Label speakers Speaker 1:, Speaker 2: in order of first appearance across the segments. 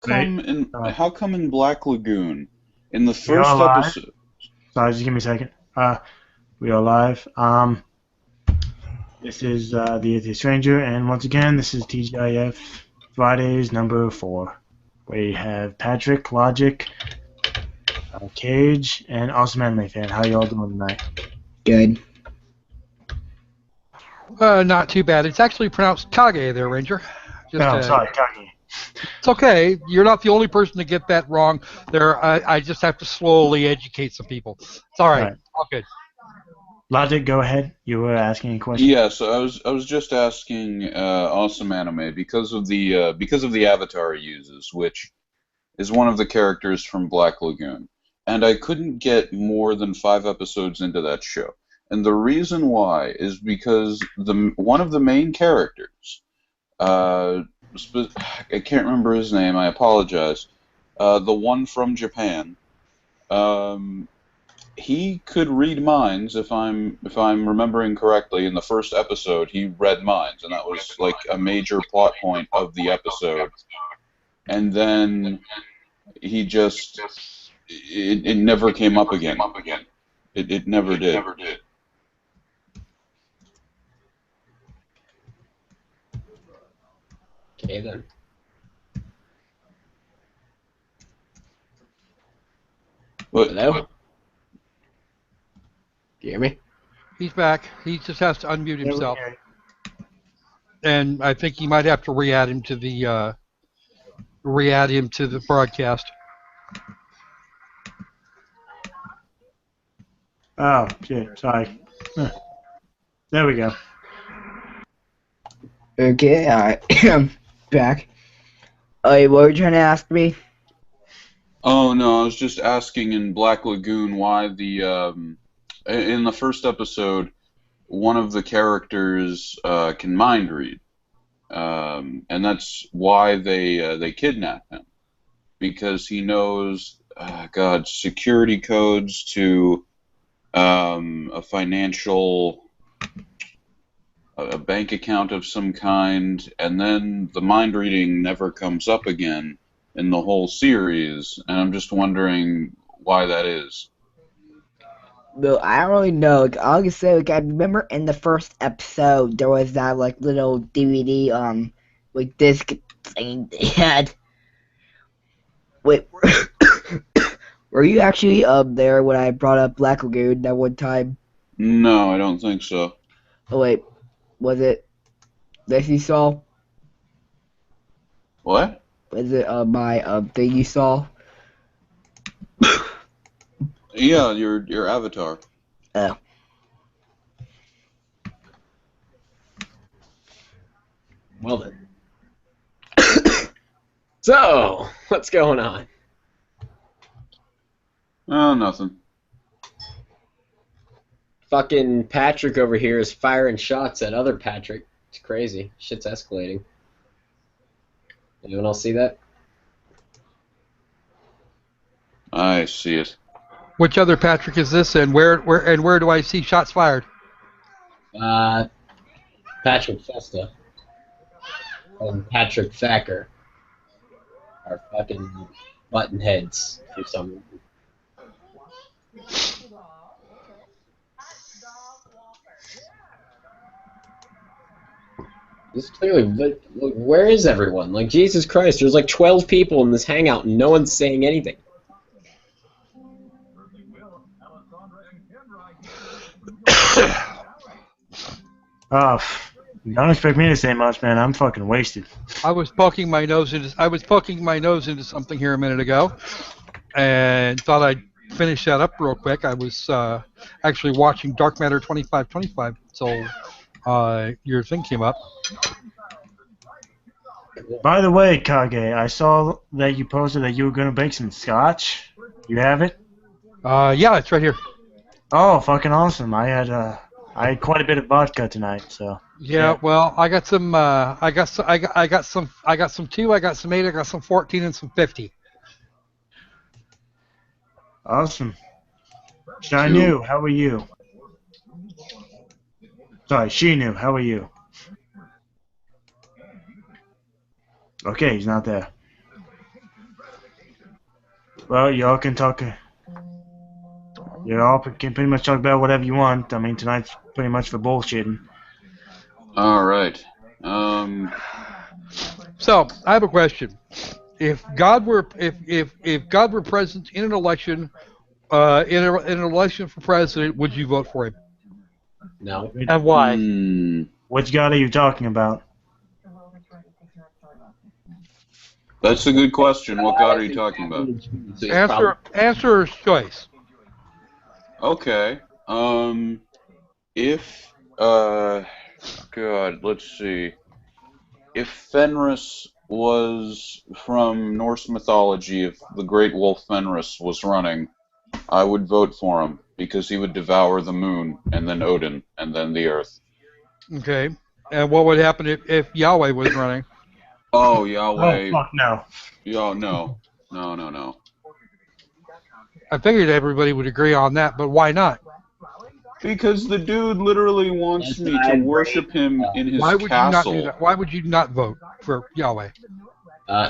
Speaker 1: Right.
Speaker 2: how come in Black Lagoon, in the
Speaker 1: We are
Speaker 2: first
Speaker 1: live.
Speaker 2: episode?
Speaker 1: Sorry, just give me a second. We are live. This is the Atheist Stranger, and once again, this is T.G.I.F. Fridays number 4. We have Patrick, Logic, Cage, and Awesome Anime Fan. How y'all doing tonight?
Speaker 3: Good.
Speaker 4: Not too bad. It's actually pronounced Kage there, Ranger.
Speaker 1: Sorry, Kagi.
Speaker 4: It's okay. You're not the only person to get that wrong. I just have to slowly educate some people. It's all right.
Speaker 1: Right.
Speaker 4: All good.
Speaker 1: Logic, go ahead. You were asking a question.
Speaker 2: Yes, I was just asking Awesome Anime because of the avatar he uses, which is one of the characters from Black Lagoon, and I couldn't get more than 5 episodes into that show. And the reason why is because one of the main characters, I can't remember his name. I apologize. The one from Japan. Um, he could read minds if I'm remembering correctly. In the first episode, he read minds, and that was like a major plot point of the episode. And then he just it never came up again. It never did.
Speaker 5: Okay then.
Speaker 2: But
Speaker 5: Hello? Do you hear me?
Speaker 4: He's back. He just has to unmute
Speaker 1: Yeah, we
Speaker 4: himself,
Speaker 1: hear you.
Speaker 4: and I think you might have to re-add him to the broadcast.
Speaker 1: Oh, shit. Sorry. There we go.
Speaker 3: Okay, I'm back. What were you trying to ask me?
Speaker 2: oh no, I was just asking in Black Lagoon why in the first episode one of the characters can mind read, and that's why they kidnap him, because he knows security codes to a financial a bank account of some kind, and then the mind reading never comes up again in the whole series, and I'm just wondering why that is.
Speaker 3: Well, I don't really know. Like, all I can say, I remember in the first episode there was that little DVD disc thing they had. Wait, were you actually there when I brought up Black Lagoon that one time?
Speaker 2: No, I don't think so.
Speaker 3: Oh wait, was it this you saw?
Speaker 2: What?
Speaker 3: Was it my thing you saw?
Speaker 2: Yeah, your avatar.
Speaker 3: Oh.
Speaker 5: Well then. So, what's going on?
Speaker 2: Oh, nothing.
Speaker 5: Fucking Patrick over here is firing shots at other Patrick. It's crazy. Shit's escalating. Anyone else see that?
Speaker 2: I see it.
Speaker 4: Which other Patrick is this, and where do I see shots fired?
Speaker 5: Patrick Festa and Patrick Thacker are fucking button heads for some reason. This is clearly, look, where is everyone? Like, Jesus Christ, there's like 12 people in this hangout and no one's saying anything.
Speaker 1: Oh, don't expect me to say much, man. I'm fucking wasted.
Speaker 4: I was poking my nose into something here a minute ago, and thought I'd finish that up real quick. I was actually watching Dark Matter 2525, so your thing came up.
Speaker 1: By the way, Kage, I saw that you posted that you were gonna bake some scotch. You have it?
Speaker 4: Yeah, it's right here.
Speaker 1: Oh, fucking awesome! I had quite a bit of vodka tonight, so.
Speaker 4: Yeah, well, I got some. I got some 2. I got some 8. I got some 14 and some 50.
Speaker 1: Awesome. Shinu, how are you? Sorry, Shinu, how are you? Okay, he's not there. Well, y'all can talk. You all can pretty much talk about whatever you want. I mean, tonight's pretty much for bullshitting.
Speaker 2: All right.
Speaker 4: So I have a question. If God were if God were present in an election, in an election for president, would you vote for him?
Speaker 5: No.
Speaker 4: And why?
Speaker 1: Which god are you talking about?
Speaker 2: That's a good question. What god are you talking about?
Speaker 4: Answer's choice.
Speaker 2: Okay. If God, let's see. If Fenris was from Norse mythology, if the great wolf Fenris was running, I would vote for him because he would devour the moon and then Odin and then the earth.
Speaker 4: Okay. And what would happen if Yahweh was running?
Speaker 2: Oh, Yahweh.
Speaker 1: Oh, fuck no.
Speaker 2: No. No.
Speaker 4: I figured everybody would agree on that, but why not?
Speaker 2: Because the dude literally wants me to worship him in his
Speaker 4: Why would you not do
Speaker 2: castle.
Speaker 4: that? Why would you not vote for Yahweh?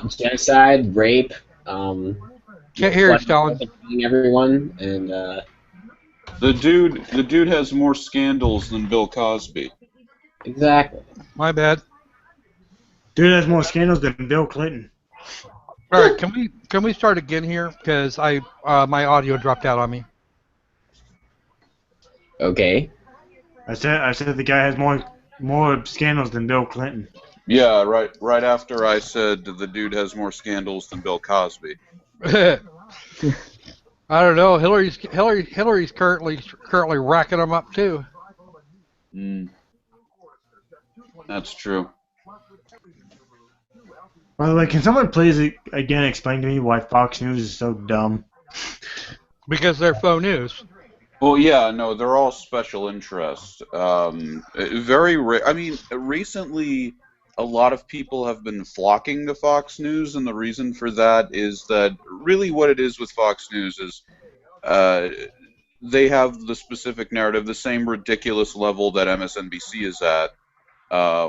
Speaker 5: Genocide, rape,
Speaker 4: Can't hear you, Stalin.
Speaker 5: killing everyone, and
Speaker 2: The dude has more scandals than Bill Cosby.
Speaker 5: exactly.
Speaker 4: My bad.
Speaker 1: Dude has more scandals than Bill Clinton.
Speaker 4: All right, can we start again here? Because my audio dropped out on me.
Speaker 5: Okay.
Speaker 1: I said the guy has more scandals than Bill Clinton.
Speaker 2: Yeah, right after I said the dude has more scandals than Bill Cosby.
Speaker 4: I don't know. Hillary's currently racking them up too.
Speaker 2: That's true.
Speaker 1: By the way, can someone please again explain to me why Fox News is so dumb?
Speaker 4: Because they're faux news.
Speaker 2: Well, yeah, no, they're all special interest. I mean, recently, a lot of people have been flocking to Fox News, and the reason for that is that really what it is with Fox News is they have the specific narrative, the same ridiculous level that MSNBC is at,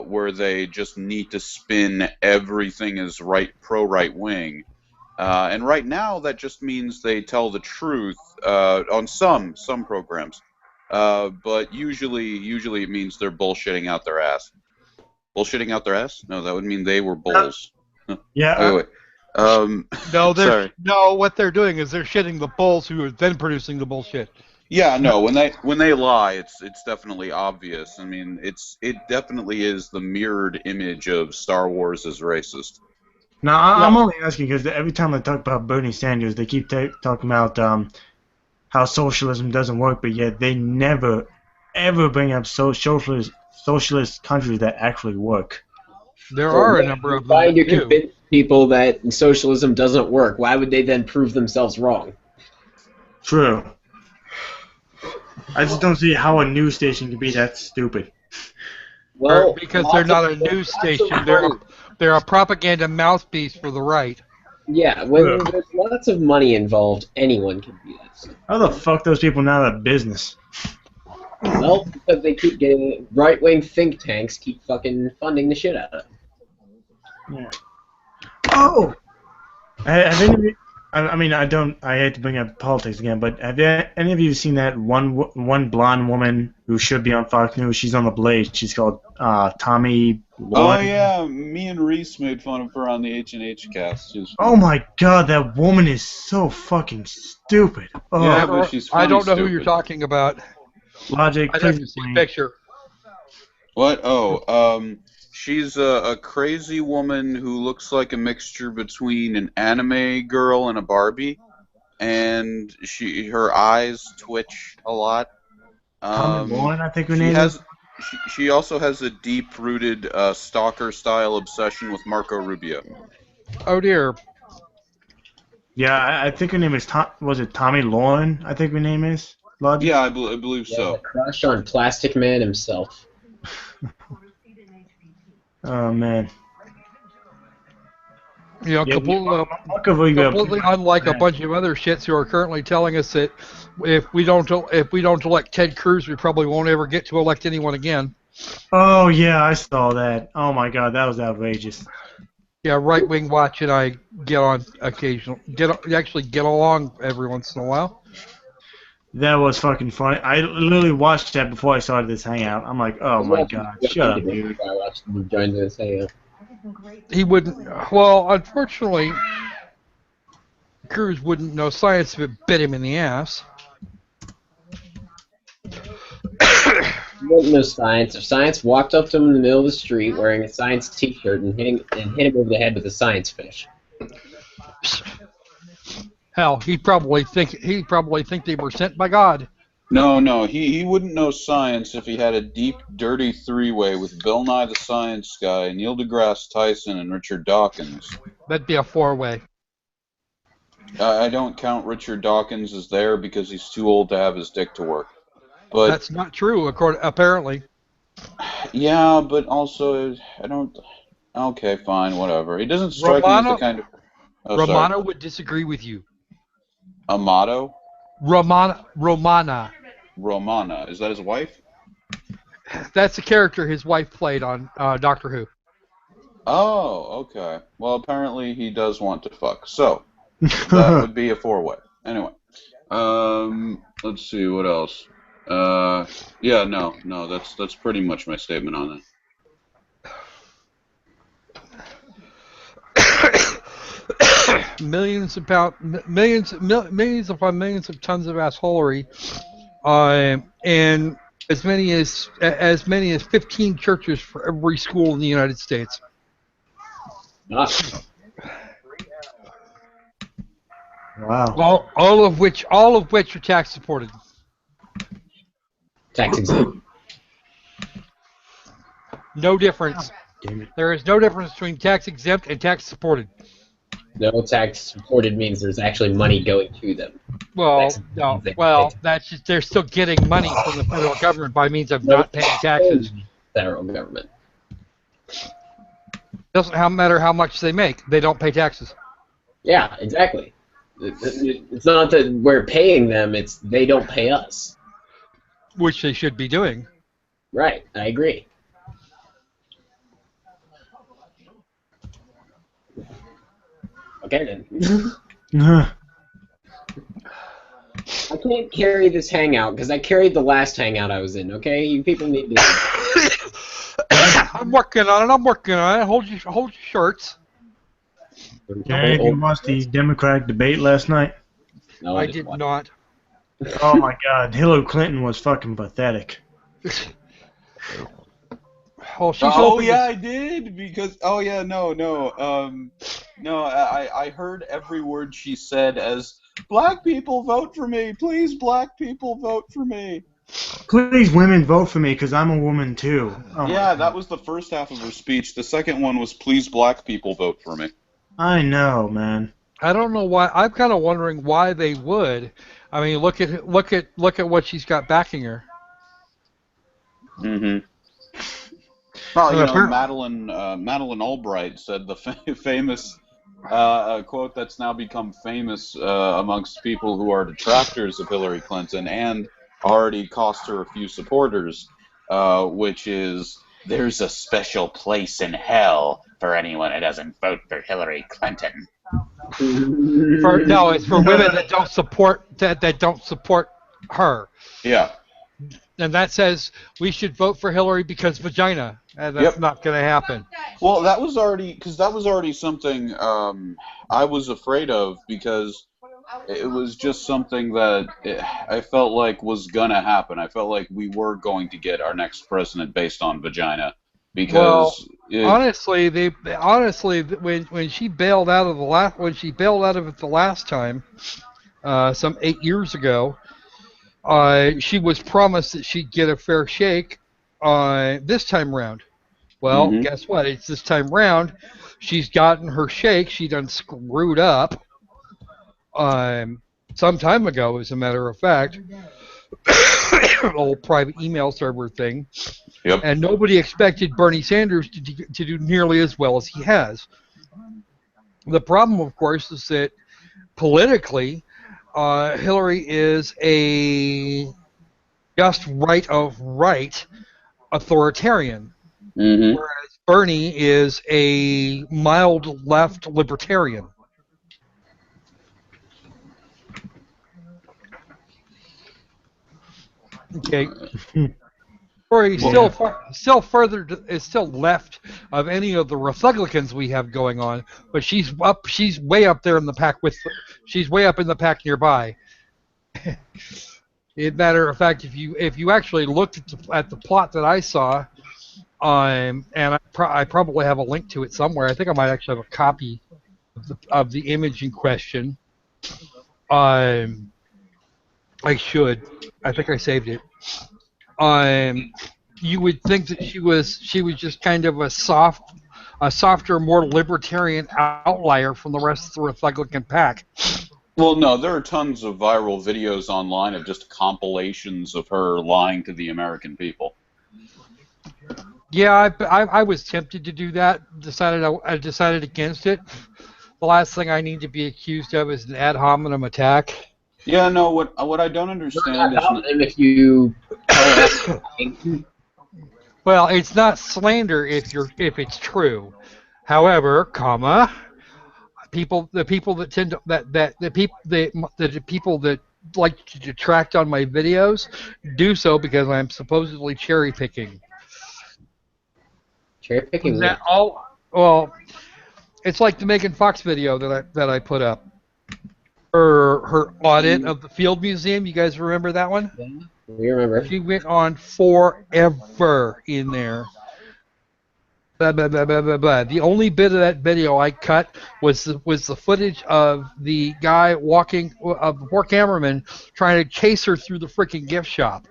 Speaker 2: where they just need to spin everything as pro-right wing. And right now, that just means they tell the truth on some programs, but usually it means they're bullshitting out their ass. Bullshitting out their ass? No, that would mean they were bulls.
Speaker 1: Yeah.
Speaker 2: Wait.
Speaker 4: No,
Speaker 2: sorry.
Speaker 4: what they're doing is they're shitting the bulls who are then producing the bullshit.
Speaker 2: Yeah, no. When they lie, it's definitely obvious. I mean, it definitely is the mirrored image of Star Wars as racist.
Speaker 1: No, I'm only asking because every time I talk about Bernie Sanders, they keep talking about how socialism doesn't work, but yet they never, ever bring up socialist countries that actually work.
Speaker 4: There are a number of them.
Speaker 5: Trying to
Speaker 4: that do.
Speaker 5: convince people that socialism doesn't work. Why would they then prove themselves wrong?
Speaker 1: True. I just don't see how a news station can be that stupid.
Speaker 5: Well,
Speaker 4: Because they're not a news station. They're a propaganda mouthpiece for the right.
Speaker 5: Yeah, when there's lots of money involved, anyone can do that.
Speaker 1: How the fuck those people not out of business?
Speaker 5: Well, because they keep getting right-wing think tanks keep fucking funding the shit out of them.
Speaker 1: Yeah. Oh! Have any of you, I mean, I hate to bring up politics again, but have any of you seen that one blonde woman who should be on Fox News? She's on the Blaze. She's called Tommy Lauren.
Speaker 2: Oh yeah, me and Reese made fun of her on the H&H cast.
Speaker 1: Oh my god, that woman is so fucking stupid. Oh.
Speaker 2: Yeah, but she's funny,
Speaker 4: I don't know
Speaker 2: stupid.
Speaker 4: who you're talking about.
Speaker 1: Logic,
Speaker 4: I'd have
Speaker 1: please
Speaker 4: to see a
Speaker 1: explain.
Speaker 4: picture.
Speaker 2: What? Oh, she's a crazy woman who looks like a mixture between an anime girl and a Barbie, and her eyes twitch a lot.
Speaker 1: Tommy Lauren, I think her
Speaker 2: She
Speaker 1: name is.
Speaker 2: she also has a deep-rooted stalker-style obsession with Marco Rubio.
Speaker 4: Oh dear.
Speaker 1: Yeah, I think her name is was it Tommy Lauren? I think her name is. Logic?
Speaker 2: Yeah, I believe
Speaker 5: Yeah,
Speaker 2: so.
Speaker 5: a crush on Plastic Man himself.
Speaker 1: Oh man.
Speaker 4: You know,
Speaker 1: Yeah,
Speaker 4: completely unlike a bunch of other shits who are currently telling us that if we don't elect Ted Cruz, we probably won't ever get to elect anyone again.
Speaker 1: Oh yeah, I saw that. Oh my god, that was outrageous.
Speaker 4: Yeah, Right Wing Watch and I get on occasional. Actually get along every once in a while.
Speaker 1: That was fucking funny. I literally watched that before I started this hangout. I'm like,
Speaker 5: I
Speaker 1: oh
Speaker 5: was
Speaker 1: my
Speaker 5: watching
Speaker 1: god,
Speaker 5: what
Speaker 1: shut
Speaker 5: he
Speaker 1: up,
Speaker 5: did
Speaker 1: dude.
Speaker 5: before I watched him join this hangout.
Speaker 4: He wouldn't. Well, unfortunately, Cruz wouldn't know science if it bit him in the ass.
Speaker 5: He wouldn't know science. If science walked up to him in the middle of the street wearing a science T-shirt and hit him over the head with a science fish.
Speaker 4: Hell, he'd probably think they were sent by God.
Speaker 2: No, he wouldn't know science if he had a deep, dirty three-way with Bill Nye the Science Guy, Neil deGrasse Tyson, and Richard Dawkins.
Speaker 4: That'd be a four-way.
Speaker 2: I don't count Richard Dawkins as there because he's too old to have his dick to work. But
Speaker 4: That's not true, apparently.
Speaker 2: yeah, but also I don't. Okay, fine, whatever. He doesn't strike me as the kind of. Oh, sorry.
Speaker 4: Romano would disagree with you.
Speaker 2: Amato?
Speaker 4: Romana.
Speaker 2: Romana. Is that his wife?
Speaker 4: That's the character his wife played on Doctor Who.
Speaker 2: Oh, okay. Well, apparently he does want to fuck. So, that would be a four-way. Anyway. Let's see, what else? Yeah, no, that's pretty much my statement on that.
Speaker 4: Millions upon millions of tons of assholery, and as many as 15 churches for every school in the United States.
Speaker 5: Ah,
Speaker 1: Wow.
Speaker 4: All of which are tax supported.
Speaker 5: tax exempt.
Speaker 4: No difference.
Speaker 1: Damn it.
Speaker 4: There is no difference between tax exempt and tax supported.
Speaker 5: No, tax supported means there's actually money going to them.
Speaker 4: Well,
Speaker 5: Tax
Speaker 4: no.
Speaker 5: means they
Speaker 4: Well,
Speaker 5: pay
Speaker 4: that's just they're still getting money from the federal government by means of
Speaker 5: No,
Speaker 4: not paying taxes.
Speaker 5: Federal government.
Speaker 4: Doesn't matter how much they make; they don't pay taxes.
Speaker 5: Yeah, exactly. It's not that we're paying them; it's they don't pay us.
Speaker 4: Which they should be doing.
Speaker 5: Right, I agree. Okay then. I can't carry this hangout because I carried the last hangout I was in. Okay, you people need to.
Speaker 4: I'm working on it. Hold your shirts.
Speaker 1: Did you watch the Democratic debate last night?
Speaker 5: No,
Speaker 4: I
Speaker 5: didn't
Speaker 4: did
Speaker 5: watch.
Speaker 4: not.
Speaker 1: Oh my god, Hillary Clinton was fucking pathetic.
Speaker 4: Oh, she's
Speaker 2: Oh
Speaker 4: hoping
Speaker 2: yeah,
Speaker 4: to-
Speaker 2: I did because no, I heard every word she said as black people vote for me, please black people vote for me.
Speaker 1: Please, women, vote for me because I'm a woman too. Oh my
Speaker 2: Yeah,
Speaker 1: God.
Speaker 2: that was the first half of her speech. The second one was please black people vote for me.
Speaker 1: I know, man.
Speaker 4: I don't know why. I'm kind of wondering why they would. I mean, look at what she's got backing her.
Speaker 2: Mm-hmm. Well, you know,
Speaker 4: Apparently-
Speaker 2: Madeleine Albright said the famous quote that's now become famous amongst people who are detractors of Hillary Clinton and already cost her a few supporters, which is, "There's a special place in hell for anyone who doesn't vote for Hillary Clinton."
Speaker 4: No, it's for women that don't support her.
Speaker 2: Yeah.
Speaker 4: And that says we should vote for Hillary because vagina. And that's
Speaker 2: Yep.
Speaker 4: not going to happen.
Speaker 2: Well, that was already something I was afraid of because it was just something that I felt like was gonna happen. I felt like we were going to get our next president based on vagina because
Speaker 4: Honestly, when she bailed out of it the last time, some 8 years ago, she was promised that she'd get a fair shake this time round. Well,
Speaker 2: Mhm.
Speaker 4: guess what? It's this time round. She's gotten her shake. She done screwed up some time ago, as a matter of fact. Old private email server thing.
Speaker 2: Yep.
Speaker 4: And nobody expected Bernie Sanders to do nearly as well as he has. The problem, of course, is that politically, Hillary is a just right of right authoritarian,
Speaker 2: Mhm.
Speaker 4: whereas Bernie is a mild left libertarian. Okay, or he's
Speaker 1: Yeah.
Speaker 4: still further is still left of any of the Republicans we have going on, but she's way up there in the pack she's way up in the pack nearby. Matter of fact, if you actually looked at the plot that I saw, and I probably have a link to it somewhere. I think I might actually have a copy of the image in question. Um, I should. I think I saved it. Um, you would think that she was just kind of a softer, more libertarian outlier from the rest of the Republican pack.
Speaker 2: Well, no, there are tons of viral videos online of just compilations of her lying to the American people.
Speaker 4: Yeah, I was tempted to do that. I decided against it. The last thing I need to be accused of is an ad hominem attack.
Speaker 2: Yeah, no, what I don't understand is
Speaker 5: if you
Speaker 4: Well, it's not slander if it's true. However, comma, the people that tend to, that the people that like to detract on my videos do so because I'm supposedly cherry picking.
Speaker 5: cherry picking
Speaker 4: That
Speaker 5: what?
Speaker 4: all well, it's like the Megan Fox video that I put up. Her audit of the Field Museum. You guys remember that one?
Speaker 5: Yeah, we remember.
Speaker 4: She went on forever in there. Blah, blah, blah, blah, blah, blah. The only bit of that video I cut was the footage of the guy walking, of the poor cameraman trying to chase her through the freaking gift shop.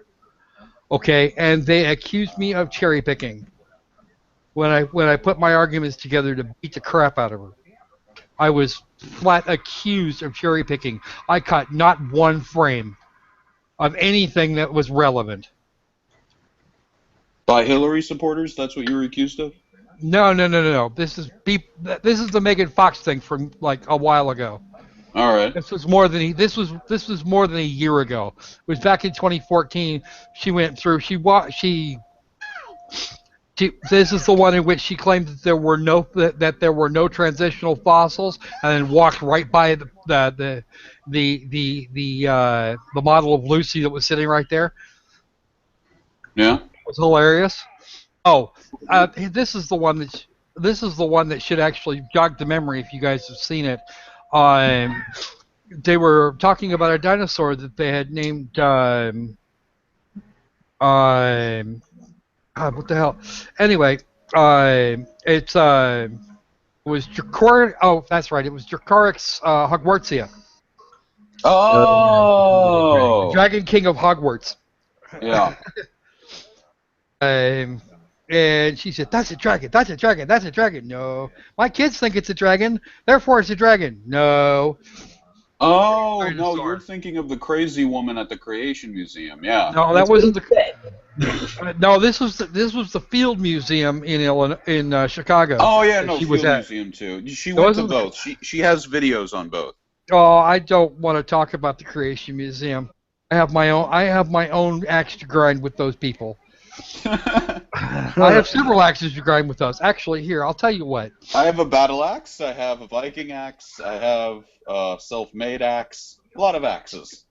Speaker 4: Okay, and they accused me of cherry picking when I put my arguments together to beat the crap out of her. I was flat accused of cherry picking. I cut not one frame of anything that was relevant.
Speaker 2: by Hillary supporters. That's what you were accused of.
Speaker 4: No. This is the Megan Fox thing from like a while ago.
Speaker 2: All right.
Speaker 4: This was more than more than a year ago. It was back in 2014. She went through. This is the one in which she claimed that there were no transitional fossils, and then walked right by the model of Lucy that was sitting right there.
Speaker 2: Yeah.
Speaker 4: It was hilarious. Oh, this is the one that should actually jog the memory if you guys have seen it. They were talking about a dinosaur that they had named. God, what the hell? Anyway, it was Dracor. Oh, that's right. It was Dracarix Hogwartsia,
Speaker 2: Oh.
Speaker 4: Dragon King of Hogwarts.
Speaker 2: Yeah.
Speaker 4: And she said, "That's a dragon. That's a dragon. That's a dragon." No, my kids think it's a dragon. Therefore, it's a dragon. No.
Speaker 2: Oh no,
Speaker 4: Dinosaur.
Speaker 2: you're thinking of the crazy woman at the Creation Museum. Yeah.
Speaker 4: No, that wasn't the. No, this was the Field Museum in Chicago.
Speaker 2: Oh yeah, no,
Speaker 4: she
Speaker 2: Field
Speaker 4: was at.
Speaker 2: Museum too. She went to both. She has videos on both.
Speaker 4: Oh, I don't want to talk about the Creation Museum. I have my own axe to grind with those people. I have several axes to grind with those. Actually, here, I'll tell you what.
Speaker 2: I have a battle axe. I have a Viking axe. I have a self-made axe. A lot of axes.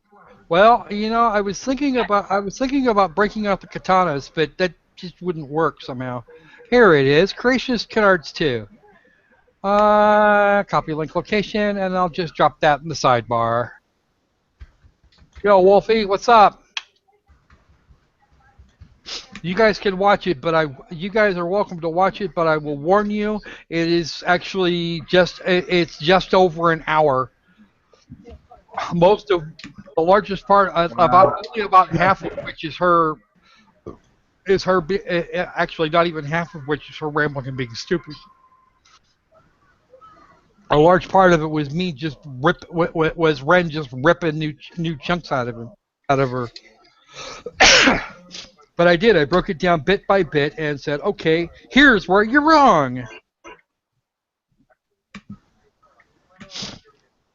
Speaker 4: Well, I was thinking about breaking out the katanas, but that just wouldn't work somehow. Here it is, Creationist Cards 2. Copy link location, and I'll just drop that in the sidebar. Yo, Wolfie, what's up? You guys can watch it, you guys are welcome to watch it, but I will warn you, it is actually it's just over an hour. Most of the largest part, only about half of which is her. Actually, not even half of which is her rambling and being stupid. A large part of it was me just was Ren just ripping new chunks out of her. But I did. I broke it down bit by bit and said, "Okay, here's where you're wrong."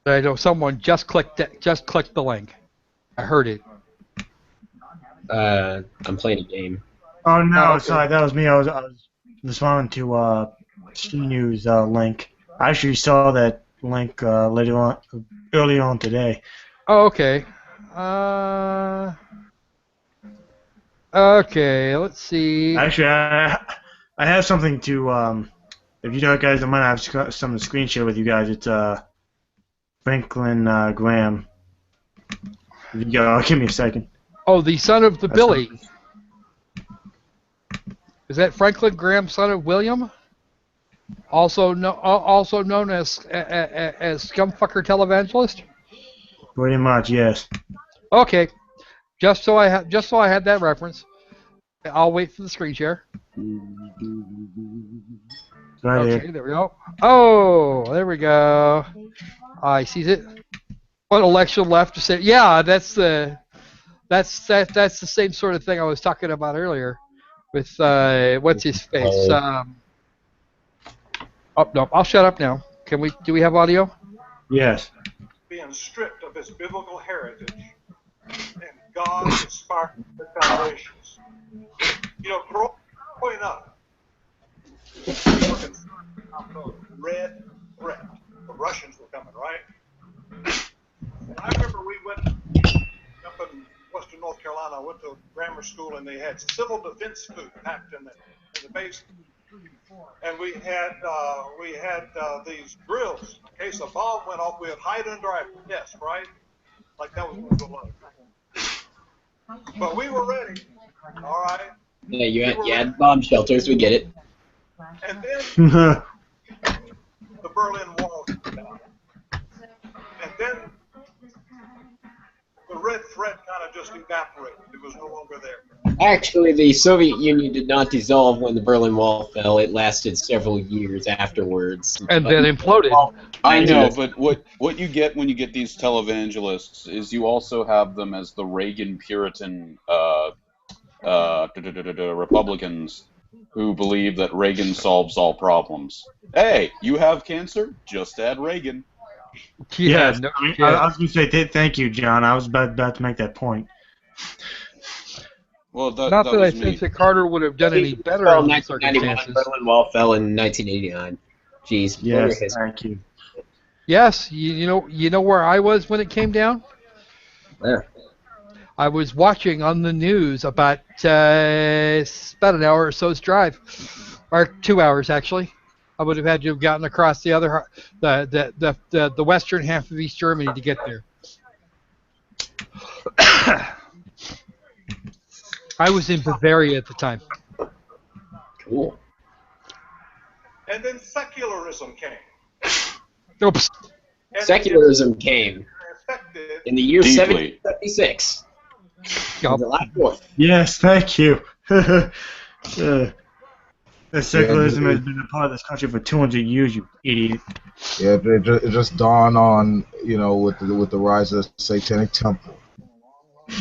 Speaker 4: But I know someone just clicked the link. I heard it.
Speaker 5: I'm playing a game.
Speaker 1: Oh no,
Speaker 4: Okay.
Speaker 1: sorry, that was me. I was responding to She News link. I actually saw that link earlier on today.
Speaker 4: Oh, okay. Okay, let's see.
Speaker 1: Actually, I have something to if you guys don't mind, I have something to screen share with you guys. It's Franklin Graham. If you give me a second.
Speaker 4: Oh, the son of the
Speaker 1: That's
Speaker 4: Billy. Is that Franklin Graham, son of William? Also known as Scumfucker Televangelist?
Speaker 1: Pretty much, yes.
Speaker 4: Okay. Just so I had that reference. I'll wait for the screen share.
Speaker 1: Right
Speaker 4: Okay,
Speaker 1: here.
Speaker 4: there we go. Oh, there we go. I sees it. What election left to say? Yeah, that's the same sort of thing I was talking about earlier with what's his face. Oh no, I'll shut up now. Do we have audio?
Speaker 1: Yes.
Speaker 6: Being stripped of its biblical heritage and God's inspired foundations. You know, growing up, red threat. The Russians were coming, right? And I remember we went up in Western North Carolina. I went to grammar school, and they had civil defense food packed in the basement. And we had these drills. In case a bomb went off, we would hide under our desk, right? Like that was going to go low. But we were ready. All right.
Speaker 5: Yeah, you had bomb shelters. We get it.
Speaker 6: And then the Berlin Wall came down. And then the red threat kind of just evaporated. It was no longer there.
Speaker 5: Actually, the Soviet Union did not dissolve when the Berlin Wall fell. It lasted several years afterwards.
Speaker 4: And then imploded.
Speaker 2: I know, but what you get when you get these televangelists is you also have them as the Reagan Puritan Republicans who believe that Reagan solves all problems. Hey, you have cancer? Just add Reagan.
Speaker 4: Yeah,
Speaker 1: Yes.
Speaker 4: no
Speaker 1: I mean,
Speaker 4: shit.
Speaker 1: I was going to say thank you, John. I was about to make that point.
Speaker 2: Well,
Speaker 4: Not
Speaker 2: that
Speaker 4: that I
Speaker 2: was me.
Speaker 4: think that Carter would have done any better
Speaker 5: Fell
Speaker 4: in
Speaker 5: in
Speaker 4: these
Speaker 5: 1991.
Speaker 4: circumstances.
Speaker 5: Berlin Wall fell in 1989. Jeez.
Speaker 1: Yes, thank you.
Speaker 4: Yes, you know where I was when it came down?
Speaker 5: Where?
Speaker 4: I was watching on the news about an hour or so's drive, or 2 hours actually. I would have had to have gotten across the western half of East Germany to get there. I was in Bavaria at the time.
Speaker 5: Cool.
Speaker 6: And then secularism came.
Speaker 4: Oops.
Speaker 6: And
Speaker 5: Secularism came
Speaker 6: effective.
Speaker 5: in the year
Speaker 2: Deeply.
Speaker 5: 1776.
Speaker 4: Yup.
Speaker 5: July 4th.
Speaker 1: Yes, thank you. The secularism has been a part of this country for 200 years, you idiot.
Speaker 7: Yeah, it just dawned on, with the rise of the Satanic Temple.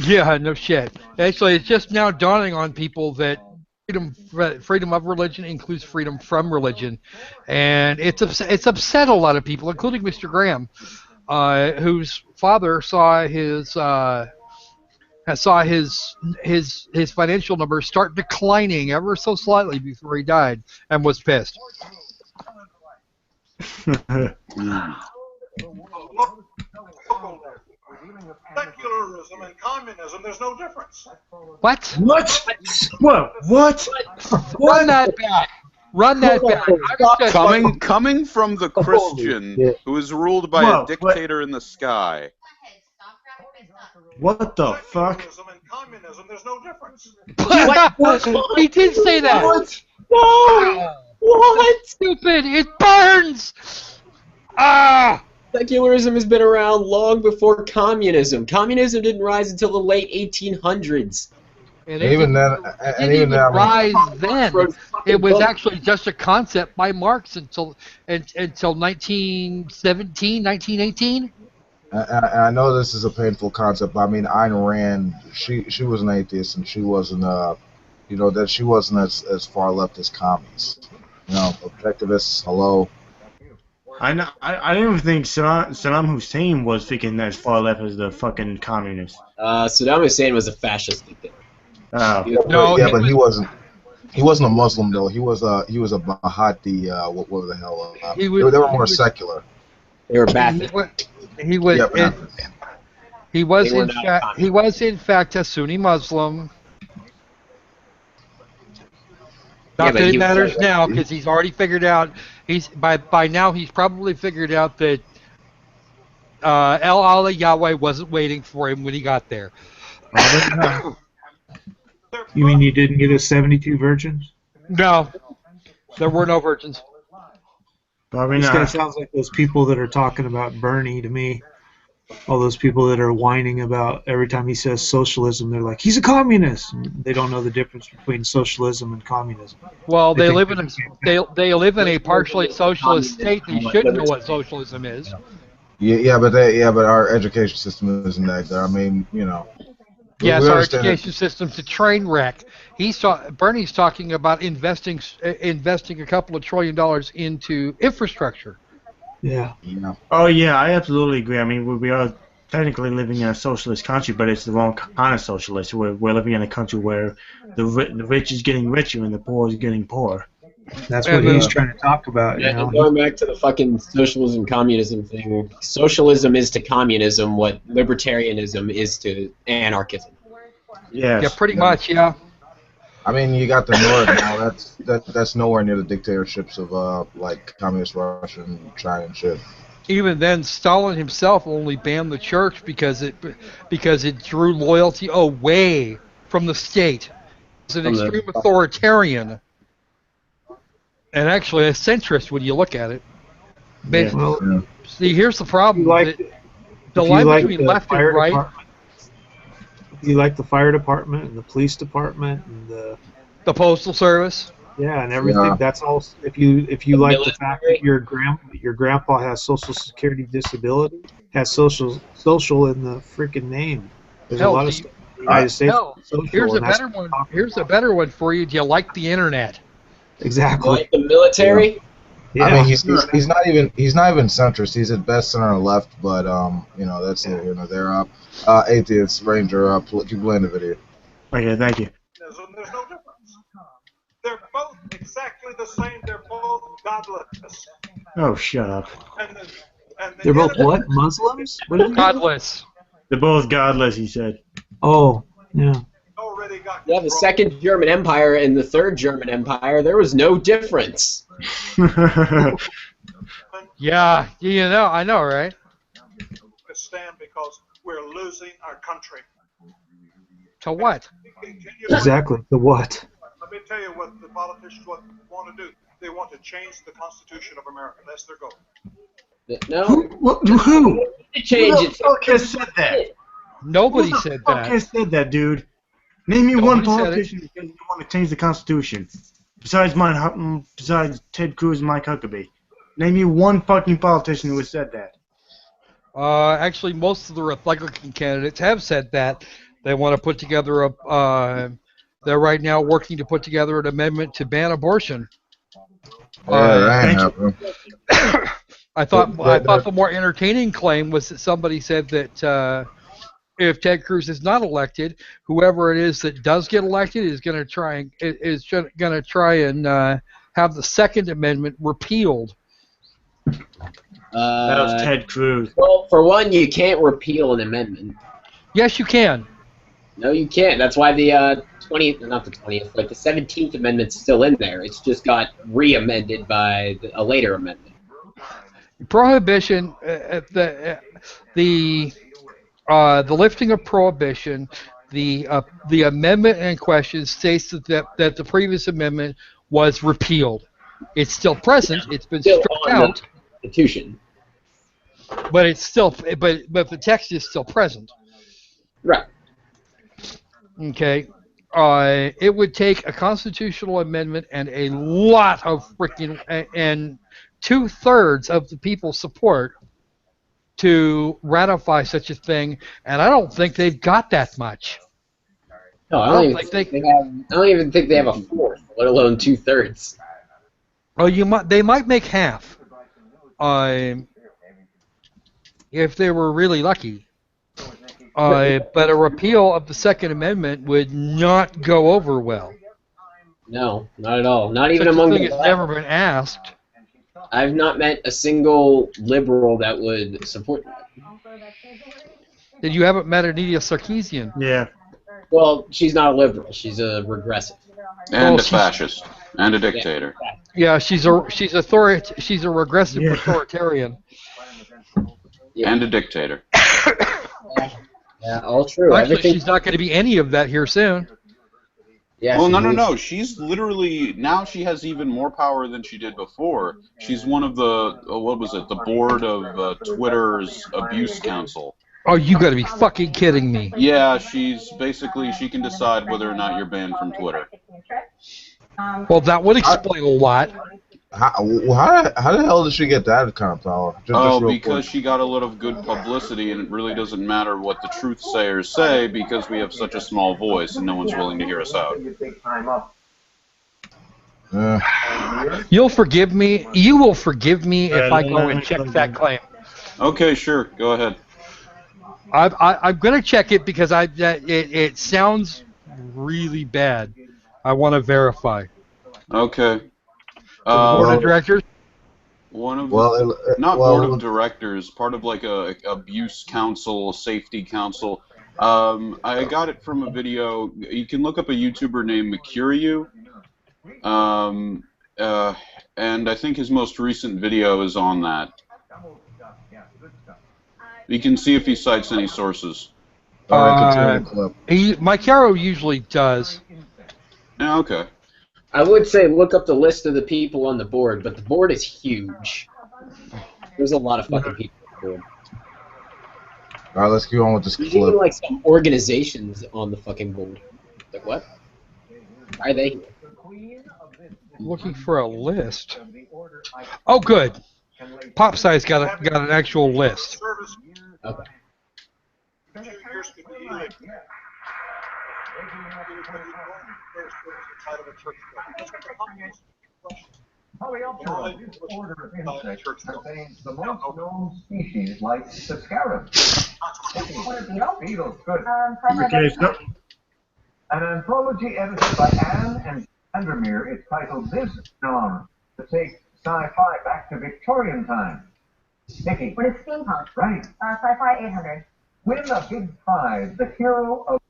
Speaker 4: Yeah, no shit. Actually, it's just now dawning on people that freedom of religion includes freedom from religion, and it's upset a lot of people, including Mr. Graham, whose father saw his financial numbers start declining ever so slightly before he died, and was pissed.
Speaker 6: Secularism and communism, there's no difference.
Speaker 4: What?
Speaker 1: What? What?
Speaker 4: Run that back. Run that back.
Speaker 2: Coming from the Christian who is ruled by
Speaker 1: Whoa,
Speaker 2: a dictator in the sky.
Speaker 1: What the fuck?
Speaker 6: Secularism and communism, there's no difference.
Speaker 4: He did say that.
Speaker 5: What? No! What?
Speaker 4: Stupid. It burns. Ah.
Speaker 5: Secularism has been around long before communism. Communism didn't rise until the late 1800s.
Speaker 4: And
Speaker 7: Even then,
Speaker 4: it didn't even rise then. It was actually just a concept by Marx until 1917, 1918.
Speaker 7: And I know this is a painful concept, but I mean, Ayn Rand, she was an atheist, and she wasn't, that she wasn't as far left as communists. Objectivists, hello.
Speaker 1: I didn't even think Saddam Hussein was thinking as far left as the fucking communists.
Speaker 5: Saddam Hussein was a fascist dictator.
Speaker 1: Oh.
Speaker 7: But he wasn't. He wasn't a Muslim though. He was a Bahati. What the hell?
Speaker 4: He
Speaker 7: They
Speaker 4: was
Speaker 7: were
Speaker 4: he
Speaker 7: more
Speaker 4: was
Speaker 7: secular.
Speaker 5: They were
Speaker 4: he
Speaker 5: Baptist.
Speaker 4: was he was
Speaker 7: Yeah,
Speaker 4: it,
Speaker 7: Baptist.
Speaker 5: They were not
Speaker 4: he
Speaker 5: communist.
Speaker 4: was in fact a Sunni Muslim.
Speaker 5: Yeah,
Speaker 4: Not
Speaker 5: but
Speaker 4: that it
Speaker 5: he was
Speaker 4: matters
Speaker 5: like,
Speaker 4: now because he's already figured out. He's by now he's probably figured out that El Allah Yahweh wasn't waiting for him when he got there.
Speaker 1: Probably not.
Speaker 6: They're
Speaker 8: You mean
Speaker 6: both
Speaker 8: you didn't get his 72 virgins?
Speaker 4: No, there were no virgins.
Speaker 1: Probably
Speaker 8: This guy
Speaker 1: not.
Speaker 8: sounds like those people that are talking about Bernie to me. All those people that are whining about every time he says socialism, they're like, he's a communist. And they don't know the difference between socialism and communism.
Speaker 4: Well,
Speaker 8: They
Speaker 4: they
Speaker 8: think
Speaker 4: live
Speaker 8: they're
Speaker 4: in a
Speaker 8: the same thing.
Speaker 4: they live in a
Speaker 5: socialism
Speaker 4: partially
Speaker 5: is to
Speaker 4: socialist
Speaker 5: communism
Speaker 4: state. They
Speaker 5: what
Speaker 4: should know what
Speaker 5: libertarianism
Speaker 4: socialism is.
Speaker 7: Yeah, but our education system isn't that good. I mean, we
Speaker 4: Yes, our
Speaker 7: understand that.
Speaker 4: education system's a train wreck. Bernie's talking about investing a couple of $1 trillion into infrastructure.
Speaker 8: Yeah.
Speaker 1: Oh yeah, I absolutely agree. I mean, we are technically living in a socialist country, but it's the wrong kind of socialist. We're living in a country where the rich is getting richer and the poor is getting poorer.
Speaker 8: That's what
Speaker 4: And
Speaker 8: he's
Speaker 4: the,
Speaker 8: trying to talk about,
Speaker 5: And going back to the fucking socialism communism thing, socialism is to communism what libertarianism is to anarchism.
Speaker 4: yeah,
Speaker 1: Yes.
Speaker 4: pretty much, yeah.
Speaker 7: I mean, you got the North now. That's nowhere near the dictatorships of like communist Russia and China and shit.
Speaker 4: Even then, Stalin himself only banned the church because it drew loyalty away from the state. It's an
Speaker 5: From the
Speaker 4: extreme authoritarian and actually a centrist when you look at it. But
Speaker 1: Yeah.
Speaker 8: Well,
Speaker 7: Yeah.
Speaker 4: see, here's the
Speaker 8: if
Speaker 4: problem:
Speaker 8: you like,
Speaker 4: the
Speaker 8: if you
Speaker 4: line
Speaker 8: like
Speaker 4: between
Speaker 8: the
Speaker 4: left and
Speaker 8: fire
Speaker 4: right.
Speaker 8: department, if you like the fire department and the police department and
Speaker 4: The postal service.
Speaker 8: yeah, and
Speaker 7: Yeah.
Speaker 8: everything. That's all. If you
Speaker 5: The
Speaker 8: like the fact that
Speaker 5: military.
Speaker 8: your grandpa has Social Security disability, has social in the freaking name. There's a
Speaker 4: Hell,
Speaker 8: lot
Speaker 4: do
Speaker 8: of
Speaker 4: you,
Speaker 8: stuff in the United States
Speaker 4: hell.
Speaker 8: that's
Speaker 4: Here's
Speaker 8: social,
Speaker 4: a
Speaker 8: and that's
Speaker 4: better
Speaker 8: what
Speaker 4: one.
Speaker 8: we're talking
Speaker 4: Here's a
Speaker 8: about.
Speaker 4: better one for you. Do you like the internet?
Speaker 5: You
Speaker 8: Exactly.
Speaker 5: like the military?
Speaker 7: I mean,
Speaker 8: Yeah.
Speaker 7: he's not even centrist. He's at best center left, but that's neither here nor there. Atheist Ranger, keep playing the video.
Speaker 1: Okay, thank you.
Speaker 6: there's no difference. They're both exactly the same. They're both godless.
Speaker 1: Oh, shut up.
Speaker 6: And the, and the
Speaker 8: They're both
Speaker 6: enemy
Speaker 8: what? Muslims? What did you say?
Speaker 4: Godless.
Speaker 1: They're both godless, he said.
Speaker 8: Oh, yeah.
Speaker 6: already got
Speaker 5: Yeah, the
Speaker 6: control.
Speaker 5: Second German Empire and the Third German Empire, there was no difference.
Speaker 4: Yeah, I know, right?
Speaker 6: To stand because we're losing our country.
Speaker 4: To what?
Speaker 8: Exactly. The what?
Speaker 6: Let me tell you what the politicians want to do. They want to change the Constitution of America. That's their goal.
Speaker 5: No,
Speaker 1: Who?
Speaker 5: to change
Speaker 1: Who the
Speaker 5: it.
Speaker 1: fuck has said that?
Speaker 4: Nobody
Speaker 1: Who the
Speaker 4: said
Speaker 1: fuck
Speaker 4: that.
Speaker 1: has said that, dude? Name me one
Speaker 4: Nobody said it.
Speaker 1: politician who says they want to change the Constitution. Besides Ted Cruz and Mike Huckabee. Name me one fucking politician who has said that.
Speaker 4: Actually, most of the Republican candidates have said that they want to put together they're right now working to put together an amendment to ban abortion.
Speaker 7: Yeah, that ain't
Speaker 1: thank you.
Speaker 7: happening.
Speaker 4: I thought the more entertaining claim was that somebody said that if Ted Cruz is not elected, whoever it is that does get elected is going to try and have the Second Amendment repealed.
Speaker 1: That was Ted Cruz.
Speaker 5: Well, for one, you can't repeal an amendment.
Speaker 4: Yes, you can.
Speaker 5: No, you can't. That's why the 20th, not the 20th, like the 17th Amendment's still in there. It's just got re-amended by a later amendment.
Speaker 4: Prohibition, the lifting of prohibition, the amendment in question states that the previous amendment was repealed. It's still present. It's been
Speaker 5: Still
Speaker 4: struck
Speaker 5: on
Speaker 4: out,
Speaker 5: the Constitution.
Speaker 4: but the text is still present.
Speaker 5: Right.
Speaker 4: Okay. It would take a constitutional amendment and a lot of freaking and 2/3 of the people's support to ratify such a thing, and I don't think they've got that much.
Speaker 5: No,
Speaker 4: I don't think
Speaker 5: they have. I don't even think they have a fourth, let alone 2/3.
Speaker 4: Oh, they might make half, if they were really lucky. But a repeal of the Second Amendment would not go over well.
Speaker 5: No, not at all. Not even
Speaker 4: Such a
Speaker 5: among
Speaker 4: thing
Speaker 5: the
Speaker 4: has
Speaker 5: left.
Speaker 4: never been asked.
Speaker 5: I've not met a single liberal that would support that.
Speaker 4: That you haven't met Anita Sarkeesian.
Speaker 1: Yeah.
Speaker 5: Well, she's not a liberal. She's a regressive.
Speaker 2: And a
Speaker 4: she's-
Speaker 2: fascist. And a dictator.
Speaker 4: Yeah, she's a regressive
Speaker 1: Yeah.
Speaker 4: authoritarian.
Speaker 5: Yeah.
Speaker 2: And a dictator.
Speaker 5: Yeah, all true.
Speaker 4: Actually,
Speaker 5: Everything.
Speaker 4: she's not going to be any of that here soon.
Speaker 5: Yeah,
Speaker 2: Well,
Speaker 5: she
Speaker 2: no.
Speaker 5: moves-
Speaker 2: She's literally, now she has even more power than she did before. She's one of the, what was it, the board of Twitter's abuse council.
Speaker 4: Oh, you got to be fucking kidding me.
Speaker 2: Yeah, she's basically, she can decide whether or not you're banned from Twitter.
Speaker 4: Well, that would explain a lot.
Speaker 7: How the hell did she get that kind of power? Just real
Speaker 2: Because
Speaker 7: quick.
Speaker 2: she got a lot of good publicity, and it really doesn't matter what the truth sayers say because we have such a small voice and no one's willing to hear us out.
Speaker 4: You'll forgive me. You will forgive me if I go and check that claim.
Speaker 2: Okay, sure, go ahead.
Speaker 4: I'm going to check it because it sounds really bad. I want to verify.
Speaker 2: Okay.
Speaker 4: The board
Speaker 7: well-
Speaker 4: of directors?
Speaker 2: One of
Speaker 7: Well,
Speaker 2: not
Speaker 7: well,
Speaker 2: board of directors, part of like a abuse council, safety council. I got it from a video. You can look up a YouTuber named Mercuriu. And I think his most recent video is on that. You can see if he cites any sources.
Speaker 7: All right, continue the clip.
Speaker 4: Mike Yarrow usually does.
Speaker 2: Yeah, okay.
Speaker 5: I would say look up the list of the people on the board, but the board is huge. There's a lot of fucking people on the board.
Speaker 7: All right, let's keep on with this
Speaker 5: There's even
Speaker 7: clip.
Speaker 5: like some organizations on the fucking board. Like what? Why are they here?
Speaker 4: I'm looking for a list. Oh, good. Pop Size got an actual list.
Speaker 6: Service
Speaker 5: Okay.
Speaker 6: 2 years could be illegal. Inside of a church building. That's what the Constitution
Speaker 9: contains the most known species like the scarab. Beetles, good.
Speaker 1: Okay, so
Speaker 9: An anthology edited by Anne and Vandermeer is titled This Phenomenon to take sci-fi back to Victorian times. Nikki,
Speaker 10: What is steampunk?
Speaker 9: right.
Speaker 10: Sci-fi 800.
Speaker 9: Win a big prize, the hero of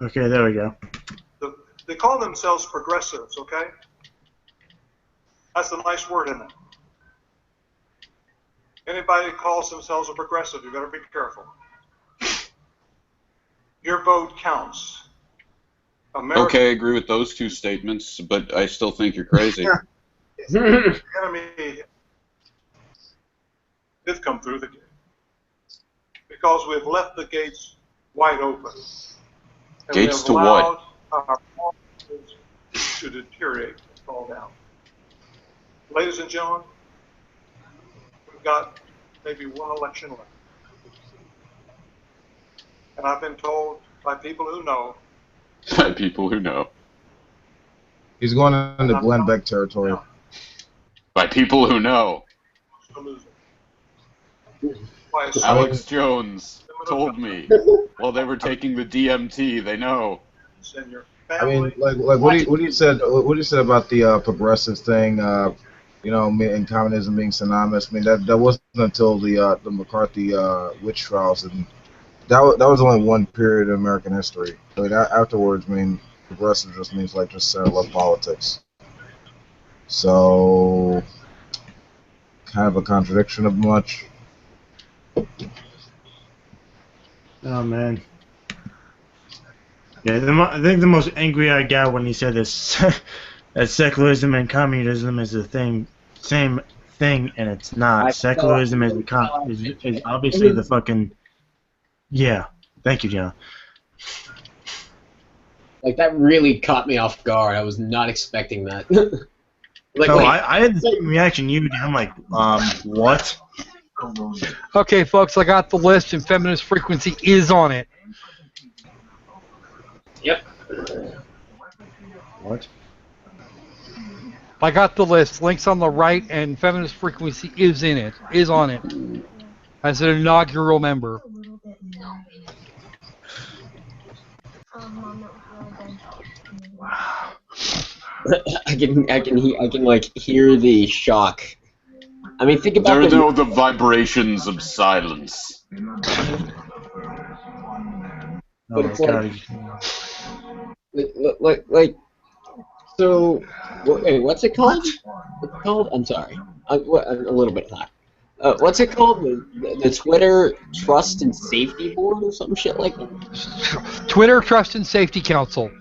Speaker 1: okay, there we go.
Speaker 6: They call themselves progressives, okay? That's a nice word, isn't it? Anybody that calls themselves a progressive, you better be careful. Your vote counts.
Speaker 2: Okay, I agree with those two statements, but I still think you're crazy.
Speaker 6: The enemy did come through the gate because we've left the gates wide open. And we
Speaker 2: Gates
Speaker 6: have
Speaker 2: to what?
Speaker 6: allowed our politics to deteriorate and fall down. Ladies and gentlemen, we've got maybe one election left. And I've been told by people who know.
Speaker 2: People who know.
Speaker 7: He's going into Glenn Beck territory.
Speaker 2: By people who know.
Speaker 6: By a
Speaker 2: Alex Jones told me while they were taking the DMT. They know.
Speaker 6: in your
Speaker 7: I
Speaker 6: family.
Speaker 7: mean, like what he said about the progressive thing, you know, and communism being synonymous. I mean, that wasn't until the McCarthy witch trials, and that was only one period in American history. I mean, afterwards, I mean, progressive just means like just center-left politics. So, kind of a contradiction of much.
Speaker 1: Oh man. Yeah, I think the most angry I got when he said this that secularism and communism is same thing, and it's not. Secularism is obviously the fucking. Yeah, thank you, John.
Speaker 5: Like that really caught me off guard. I was not expecting that. Like,
Speaker 1: No,
Speaker 5: wait,
Speaker 1: I had the same reaction you did. I'm like, what?
Speaker 4: Okay, folks, I got the list, and feminist frequency is on it.
Speaker 5: yep.
Speaker 1: What?
Speaker 4: I got the list. Links on the right, and feminist frequency is on it, as an inaugural member.
Speaker 5: I can like hear the shock. I mean, think about
Speaker 2: There
Speaker 5: the
Speaker 2: know the vibrations of silence.
Speaker 5: but
Speaker 1: Oh
Speaker 5: it's
Speaker 1: god.
Speaker 5: like so. Wait, what's it called? What's it called? I'm sorry. I'm a little bit hot. What's it called? The Twitter Trust and Safety Board or some shit like that?
Speaker 4: Twitter Trust and Safety Council.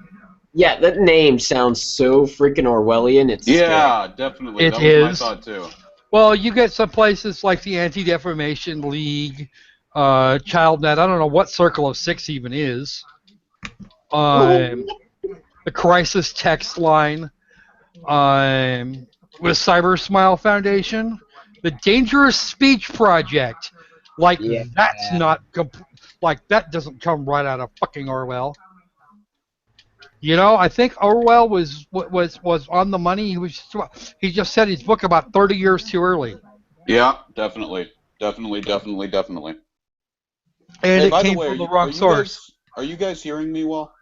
Speaker 5: Yeah, that name sounds so freaking Orwellian. It's scary.
Speaker 2: Yeah, definitely.
Speaker 4: It
Speaker 2: That was my
Speaker 4: is.
Speaker 2: thought too.
Speaker 4: Well, you get some places like the Anti-Defamation League, ChildNet. I don't know what Circle of Six even is. The Crisis Text Line. With Cyber Smile Foundation, the Dangerous Speech Project. Like
Speaker 5: Yeah.
Speaker 4: that's not like that doesn't come right out of fucking Orwell. You know, I think Orwell was on the money. He just said his book about 30 years too early.
Speaker 2: Yeah, definitely. Definitely.
Speaker 4: And
Speaker 2: Hey,
Speaker 4: it
Speaker 2: by the
Speaker 4: came
Speaker 2: way,
Speaker 4: from the wrong source.
Speaker 2: Are you guys hearing me well?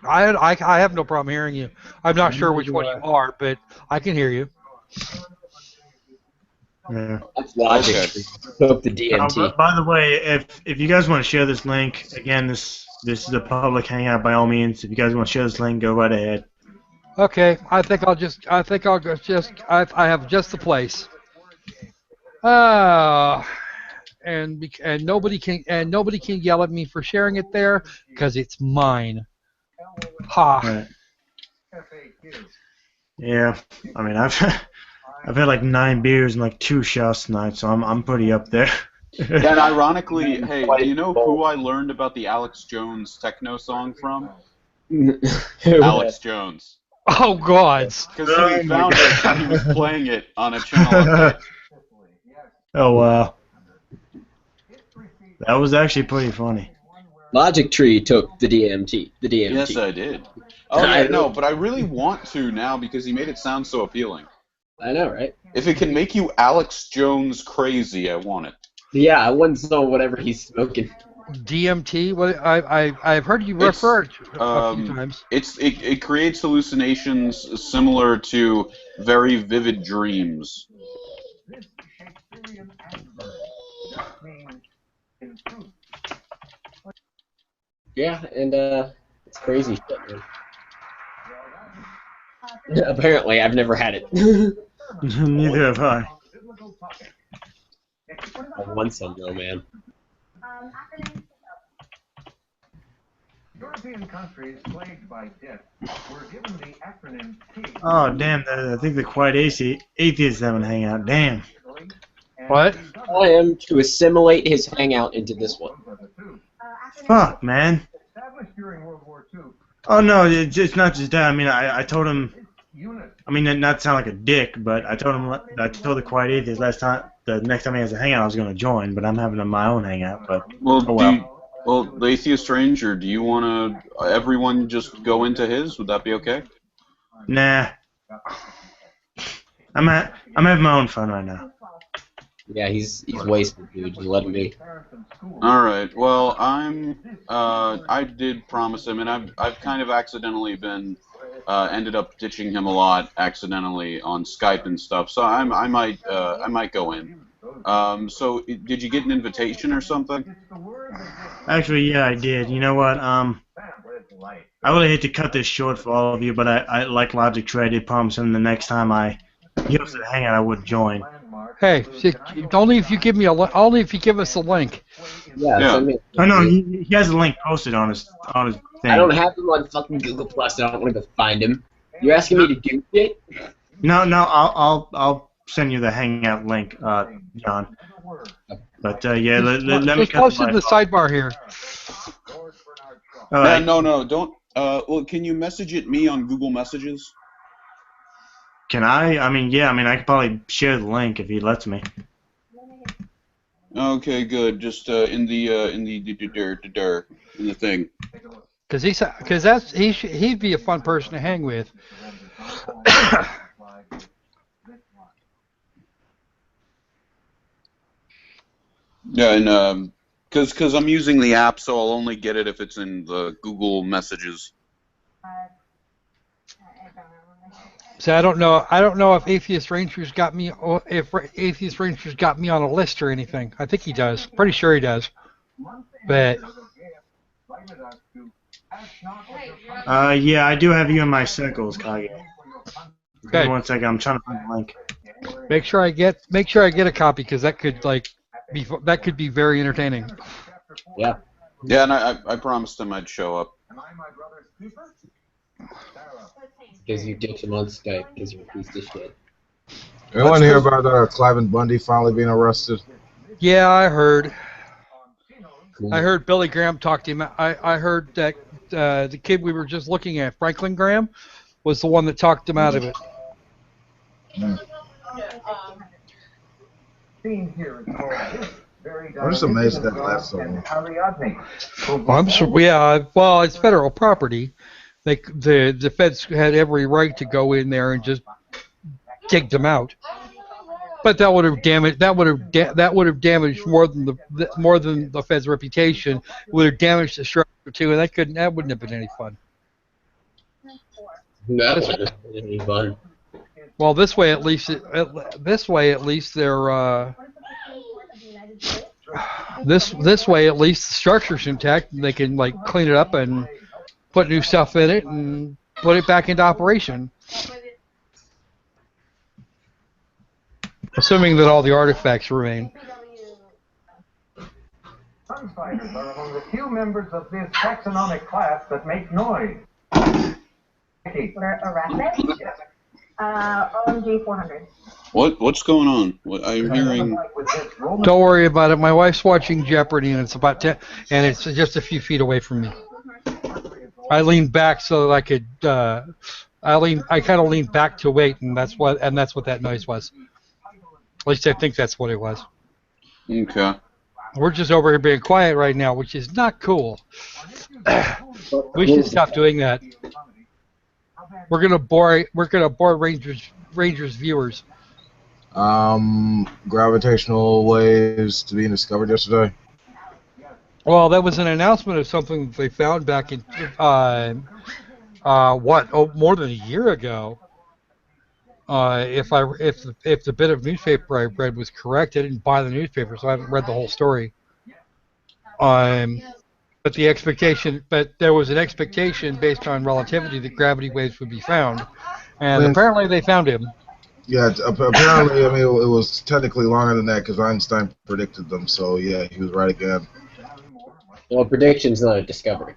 Speaker 4: I have no problem hearing you. I'm not sure
Speaker 1: Neither
Speaker 4: which
Speaker 1: do
Speaker 4: one
Speaker 1: I.
Speaker 4: you are, but I can hear you.
Speaker 1: Yeah.
Speaker 5: That's logic.
Speaker 2: Okay.
Speaker 5: Hope the DMT.
Speaker 1: By the way, if you guys want to share this link, again, this is a public hangout by all means. If you guys want to share this link, go right ahead.
Speaker 4: Okay, I think I'll I have just the place. And nobody can yell at me for sharing it there because it's mine. Ha.
Speaker 1: Right. Yeah. I mean, I've had like 9 beers and like 2 shots tonight, so I'm pretty up there.
Speaker 2: Yeah, and ironically, hey, do you know who I learned about the Alex Jones techno song from? Alex Jones.
Speaker 4: Oh God.
Speaker 2: Because he found it and he was playing it on a channel update.
Speaker 1: Oh wow. That was actually pretty funny.
Speaker 5: Logic Tree took the DMT. The DMT.
Speaker 2: Yes, I did. Oh yeah, no, but I really want to now because he made it sound so appealing.
Speaker 5: I know, right?
Speaker 2: If it can make you Alex Jones crazy, I want it.
Speaker 5: Yeah, I want some whatever he's smoking.
Speaker 4: DMT. What I've heard you refer to a few times.
Speaker 2: It creates hallucinations similar to very vivid dreams.
Speaker 5: Yeah, and it's crazy shit, man. Apparently, I've never had it.
Speaker 1: Neither have I.
Speaker 5: I want some though, man.
Speaker 9: European countries plagued by debt were given the acronym T.
Speaker 1: Oh damn! I think the quiet atheists haven't hang out. Damn.
Speaker 4: What?
Speaker 5: I am to assimilate his hangout into this one.
Speaker 1: Fuck, man.
Speaker 9: Established during World War II.
Speaker 1: Oh no, it's not just that. I mean, I told him. I mean, not to sound like a dick, but I told the quiet atheist the next time he has a hangout, I was going to join, but I'm having my own hangout. But
Speaker 2: well,
Speaker 1: oh well.
Speaker 2: Well, the Atheist Stranger, do you want to everyone just go into his? Would that be okay?
Speaker 1: Nah. I'm having my own fun right now.
Speaker 5: Yeah, he's wasted, dude. Just let him be.
Speaker 2: All right. Well, I did promise him, and I've kind of accidentally been ended up ditching him a lot accidentally on Skype and stuff. So I might go in. So did you get an invitation or something?
Speaker 1: Actually, yeah, I did. You know what? I really hate to cut this short for all of you, but I like Logic Tree. I did promise him the next time he hosted a hangout, I would join.
Speaker 4: Hey, only if you give us a link.
Speaker 5: Yeah.
Speaker 1: Oh no, he has a link posted on his thing.
Speaker 5: I don't have him on fucking Google Plus. I don't want to go find him. You're asking me to do shit?
Speaker 1: No, I'll send you the hangout link, John. But yeah, let me
Speaker 4: just post it in the sidebar here.
Speaker 1: All right.
Speaker 2: No, don't. Well, can you message it me on Google Messages?
Speaker 1: Can I? I mean, yeah. I mean, I could probably share the link if he lets me.
Speaker 2: Okay, good. Just in the thing.
Speaker 4: Because he'd be a fun person to hang with.
Speaker 2: Yeah, and Because I'm using the app, so I'll only get it if it's in the Google Messages.
Speaker 4: So I don't know. I don't know if Atheist Rangers got me, or if Atheist Rangers got me on a list or anything. I think he does. Pretty sure he does. But
Speaker 1: Yeah, I do have you in my circles, Kage. Give me
Speaker 4: okay,
Speaker 1: 1 second. I'm trying to find the link.
Speaker 4: make sure I get a copy because that could be very entertaining.
Speaker 5: Yeah.
Speaker 2: Yeah, and I promised him I'd show up.
Speaker 5: Because you ditch him on Skype because you're a piece of shit.
Speaker 7: Anyone hear about Cliven Bundy finally being arrested?
Speaker 4: Yeah, I heard.
Speaker 5: Cool.
Speaker 4: I heard Billy Graham talk to him. I heard that the kid we were just looking at, Franklin Graham, was the one that talked him out of it.
Speaker 7: I'm just amazed that lasts so long.
Speaker 4: Well, it's federal property. The feds had every right to go in there and just take them out. But that would have damaged. That would have damaged more than the Fed's reputation. It would have damaged the structure too, and that wouldn't have been any fun.
Speaker 5: That wouldn't have been any fun.
Speaker 4: Well, this way at least they're this way at least the structure's intact, and they can like clean it up and put new stuff in it and put it back into operation. Assuming that all the artifacts remain.
Speaker 9: Sunfighters are among the few members of this taxonomic class that make noise.
Speaker 10: For arachnid? OMG 400.
Speaker 2: What's going on? I'm hearing.
Speaker 4: Don't worry about it. My wife's watching Jeopardy, and it's about 10, and it's just a few feet away from me. I leaned back so that I could. I kind of leaned back to wait, and that's what that noise was. At least I think that's what it was.
Speaker 2: Okay.
Speaker 4: We're just over here being quiet right now, which is not cool. We should stop doing that. We're gonna bore Rangers viewers.
Speaker 7: Gravitational waves to being discovered yesterday.
Speaker 4: Well, that was an announcement of something that they found back in more than a year ago. If the bit of newspaper I read was correct, I didn't buy the newspaper, so I haven't read the whole story. But there was an expectation based on relativity that gravity waves would be found, and apparently they found him.
Speaker 7: Yeah, apparently, I mean, it was technically longer than that because Einstein predicted them. So yeah, he was right again.
Speaker 5: Well, prediction's not a discovery.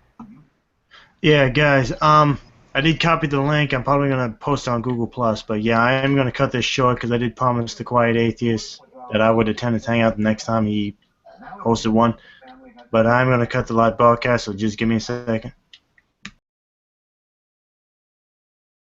Speaker 1: Yeah, guys. I did copy the link. I'm probably gonna post it on Google Plus. But yeah, I am gonna cut this short because I did promise the Quiet Atheist that I would attend his hangout the next time he hosted one. But I'm gonna cut the live broadcast. So just give me a second.